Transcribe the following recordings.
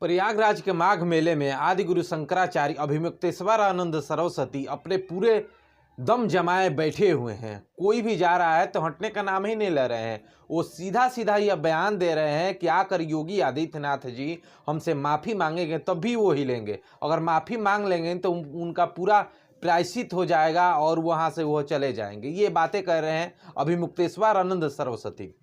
प्रयागराज के माघ मेले में आदि गुरु शंकराचार्य अभिमुक्तेश्वरानंद सरस्वती अपने पूरे दम जमाए बैठे हुए हैं। कोई भी जा रहा है तो हटने का नाम ही नहीं ले रहे हैं। वो सीधा सीधा यह बयान दे रहे हैं कि आकर योगी आदित्यनाथ जी हमसे माफ़ी मांगेंगे तब भी वो हिलेंगे। अगर माफ़ी मांग लेंगे तो उनका पूरा प्रायश्चित हो जाएगा और वहाँ से वो चले जाएंगे। ये बातें कह रहे हैं अभिमुक्तेश्वरानंद सरस्वती।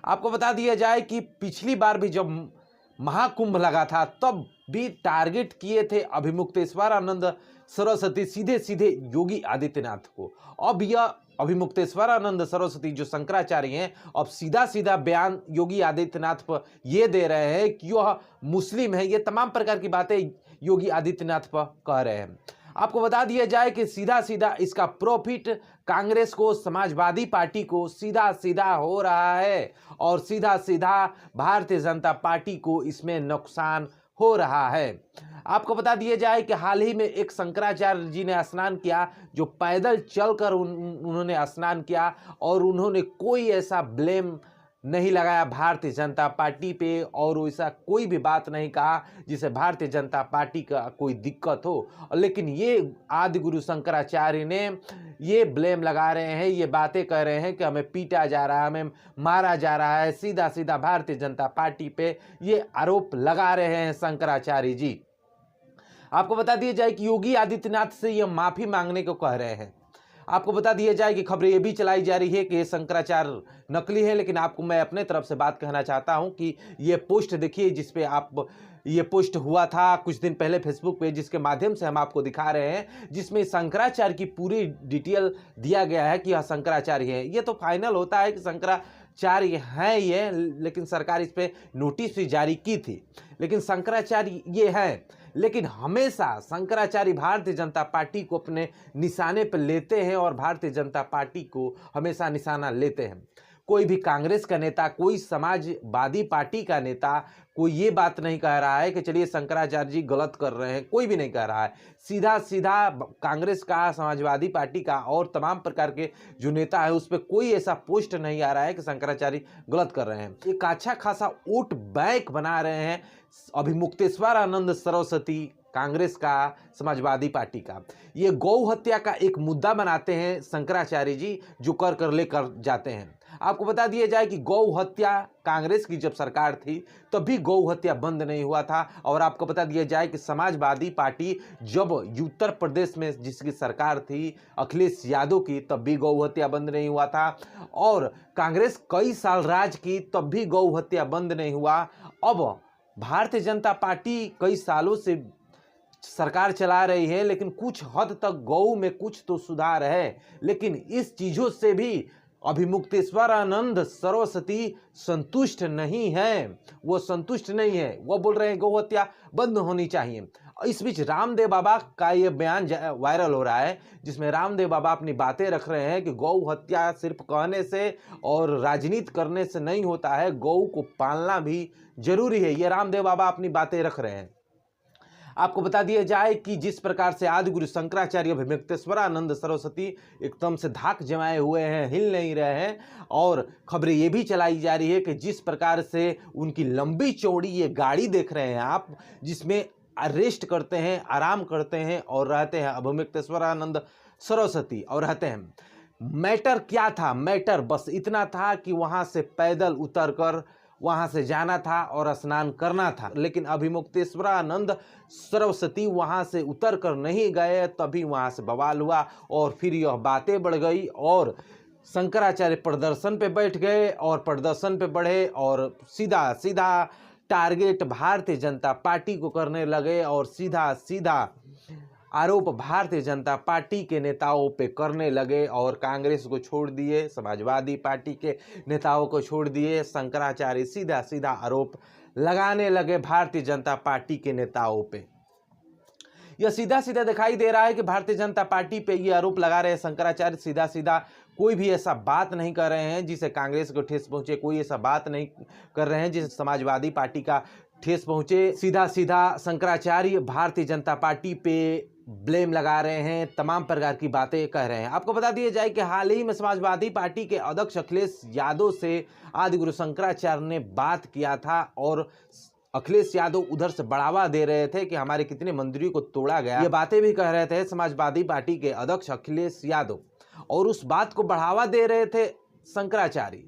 आपको बता दिया जाए कि पिछली बार भी जब महाकुंभ लगा था तब भी टारगेट किए थे अभिमुक्तेश्वरानंद सरस्वती सीधे सीधे योगी आदित्यनाथ को। अब यह अभिमुक्तेश्वरानंद सरस्वती जो शंकराचार्य हैं अब सीधा सीधा बयान योगी आदित्यनाथ पर ये दे रहे हैं कि यह मुस्लिम है। ये तमाम प्रकार की बातें योगी आदित्यनाथ पर कह रहे हैं। आपको बता दिया जाए कि सीधा सीधा इसका प्रॉफिट कांग्रेस को, समाजवादी पार्टी को सीधा सीधा हो रहा है और सीधा सीधा भारतीय जनता पार्टी को इसमें नुकसान हो रहा है। आपको बता दिया जाए कि हाल ही में एक शंकराचार्य जी ने स्नान किया, जो पैदल चलकर उन्होंने स्नान किया और उन्होंने कोई ऐसा ब्लेम नहीं लगाया भारतीय जनता पार्टी पे और ऐसा कोई भी बात नहीं कहा जिसे भारतीय जनता पार्टी का कोई दिक्कत हो। लेकिन ये आदि गुरु शंकराचार्य ने ये ब्लेम लगा रहे हैं, ये बातें कह रहे हैं कि हमें पीटा जा रहा है, हमें मारा जा रहा है। सीधा सीधा भारतीय जनता पार्टी पे ये आरोप लगा रहे हैं शंकराचार्य जी। आपको बता दिया जाए कि योगी आदित्यनाथ से ये माफ़ी मांगने को कह रहे हैं। आपको बता दिया जाए कि खबरें ये भी चलाई जा रही है कि ये शंकराचार्य नकली है, लेकिन आपको मैं अपने तरफ से बात कहना चाहता हूं कि ये पोस्ट देखिए जिसपे आप ये पोस्ट हुआ था कुछ दिन पहले फेसबुक पे, जिसके माध्यम से हम आपको दिखा रहे हैं, जिसमें शंकराचार्य की पूरी डिटेल दिया गया है कि यह शंकराचार्य है। ये तो फाइनल होता है कि शंकराचार्य हैं ये, लेकिन सरकार इस पे नोटिस भी जारी की थी, लेकिन शंकराचार्य ये है। लेकिन हमेशा शंकराचार्य भारतीय जनता पार्टी को अपने निशाने पर लेते हैं और भारतीय जनता पार्टी को हमेशा निशाना लेते हैं। कोई भी कांग्रेस का नेता, कोई समाजवादी पार्टी का नेता कोई ये बात नहीं कह रहा है कि चलिए शंकराचार्य जी गलत कर रहे हैं, कोई भी नहीं कह रहा है। सीधा सीधा कांग्रेस का, समाजवादी पार्टी का और तमाम प्रकार के जो नेता है उस पर कोई ऐसा पोस्ट नहीं आ रहा है कि शंकराचार्य गलत कर रहे हैं। एक अच्छा खासा वोट बैंक बना रहे हैं अभिमुक्तेश्वरानंद सरस्वती, कांग्रेस का, समाजवादी पार्टी का। ये गौ हत्या का एक मुद्दा बनाते हैं शंकराचार्य जी, जो कर लेकर जाते हैं। आपको बता दिया जाए कि गौ हत्या कांग्रेस की जब सरकार थी तब भी गौ हत्या बंद नहीं हुआ था। और आपको बता दिया जाए कि समाजवादी पार्टी जब उत्तर प्रदेश में जिसकी सरकार थी अखिलेश यादव की, तब भी गौ हत्या बंद नहीं हुआ था। और कांग्रेस कई साल राज की तब भी गौ हत्या बंद नहीं हुआ। अब भारतीय जनता पार्टी कई सालों से सरकार चला रही है, लेकिन कुछ हद तक गौ में कुछ तो सुधार है, लेकिन इस चीज़ों से भी अभिमुक्तेश्वरानंद सरस्वती संतुष्ट नहीं है। वो संतुष्ट नहीं है, वो बोल रहे हैं गौ हत्या बंद होनी चाहिए। इस बीच रामदेव बाबा का ये बयान वायरल हो रहा है, जिसमें रामदेव बाबा अपनी बातें रख रहे हैं कि गौ हत्या सिर्फ कहने से और राजनीति करने से नहीं होता है, गौ को पालना भी जरूरी है। ये रामदेव बाबा अपनी बातें रख रहे हैं। आपको बता दिया जाए कि जिस प्रकार से आदि गुरु शंकराचार्य अभिमुक्तेश्वरानंद सरस्वती एकदम से धाक जमाए हुए हैं, हिल नहीं रहे हैं। और खबरें ये भी चलाई जा रही है कि जिस प्रकार से उनकी लंबी चौड़ी ये गाड़ी देख रहे हैं आप, जिसमें अरेस्ट करते हैं, आराम करते हैं और रहते हैं अभिमुक्तेश्वरानंद सरस्वती और रहते हैं। मैटर क्या था? मैटर बस इतना था कि वहाँ से पैदल उतरकर वहाँ से जाना था और स्नान करना था, लेकिन अभिमुक्तेश्वरानंद सरस्वती वहाँ से उतर कर नहीं गए, तभी वहाँ से बवाल हुआ और फिर यह बातें बढ़ गई और शंकराचार्य प्रदर्शन पे बैठ गए और प्रदर्शन पे बढ़े और सीधा सीधा टारगेट भारतीय जनता पार्टी को करने लगे और सीधा सीधा आरोप भारतीय जनता पार्टी के नेताओं पे करने लगे और कांग्रेस को छोड़ दिए, समाजवादी पार्टी के नेताओं को छोड़ दिए। शंकराचार्य सीधा सीधा आरोप लगाने लगे भारतीय जनता पार्टी के नेताओं पे। यह सीधा सीधा दिखाई दे रहा है कि भारतीय जनता पार्टी पे ये आरोप लगा रहे हैं शंकराचार्य। सीधा सीधा कोई भी ऐसा बात नहीं कर रहे हैं जिसे कांग्रेस को ठेस पहुंचे, कोई ऐसा बात नहीं कर रहे हैं जिसे समाजवादी पार्टी का ठेस पहुंचे। सीधा सीधा शंकराचार्य भारतीय जनता पार्टी पे ब्लेम लगा रहे हैं, तमाम प्रकार की बातें कह रहे हैं। आपको बता दिया जाए कि हाल ही में समाजवादी पार्टी के अध्यक्ष अखिलेश यादव से आदि गुरु शंकराचार्य ने बात किया था और अखिलेश यादव उधर से बढ़ावा दे रहे थे कि हमारे कितने मंत्रियों को तोड़ा गया, ये बातें भी कह रहे थे समाजवादी पार्टी के अध्यक्ष अखिलेश यादव, और उस बात को बढ़ावा दे रहे थे शंकराचार्य।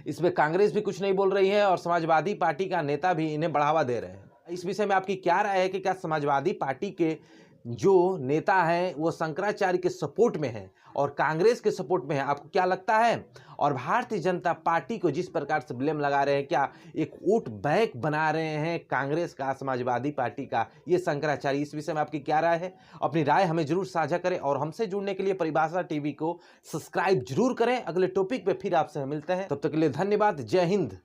इसमें कांग्रेस भी कुछ नहीं बोल रही है और समाजवादी पार्टी का नेता भी इन्हें बढ़ावा दे रहे हैं। इस विषय में आपकी क्या राय है कि क्या समाजवादी पार्टी के जो नेता हैं वो शंकराचार्य के सपोर्ट में हैं और कांग्रेस के सपोर्ट में है? आपको क्या लगता है? और भारतीय जनता पार्टी को जिस प्रकार से ब्लेम लगा रहे हैं, क्या एक वोट बैंक बना रहे हैं कांग्रेस का, समाजवादी पार्टी का, ये शंकराचार्य? इस विषय में आपकी क्या राय है? अपनी राय हमें जरूर साझा करें और हमसे जुड़ने के लिए परिभाषा टीवी को सब्सक्राइब जरूर करें। अगले टॉपिक पे फिर आपसे मिलते हैं, तब तक के लिए धन्यवाद। जय हिंद।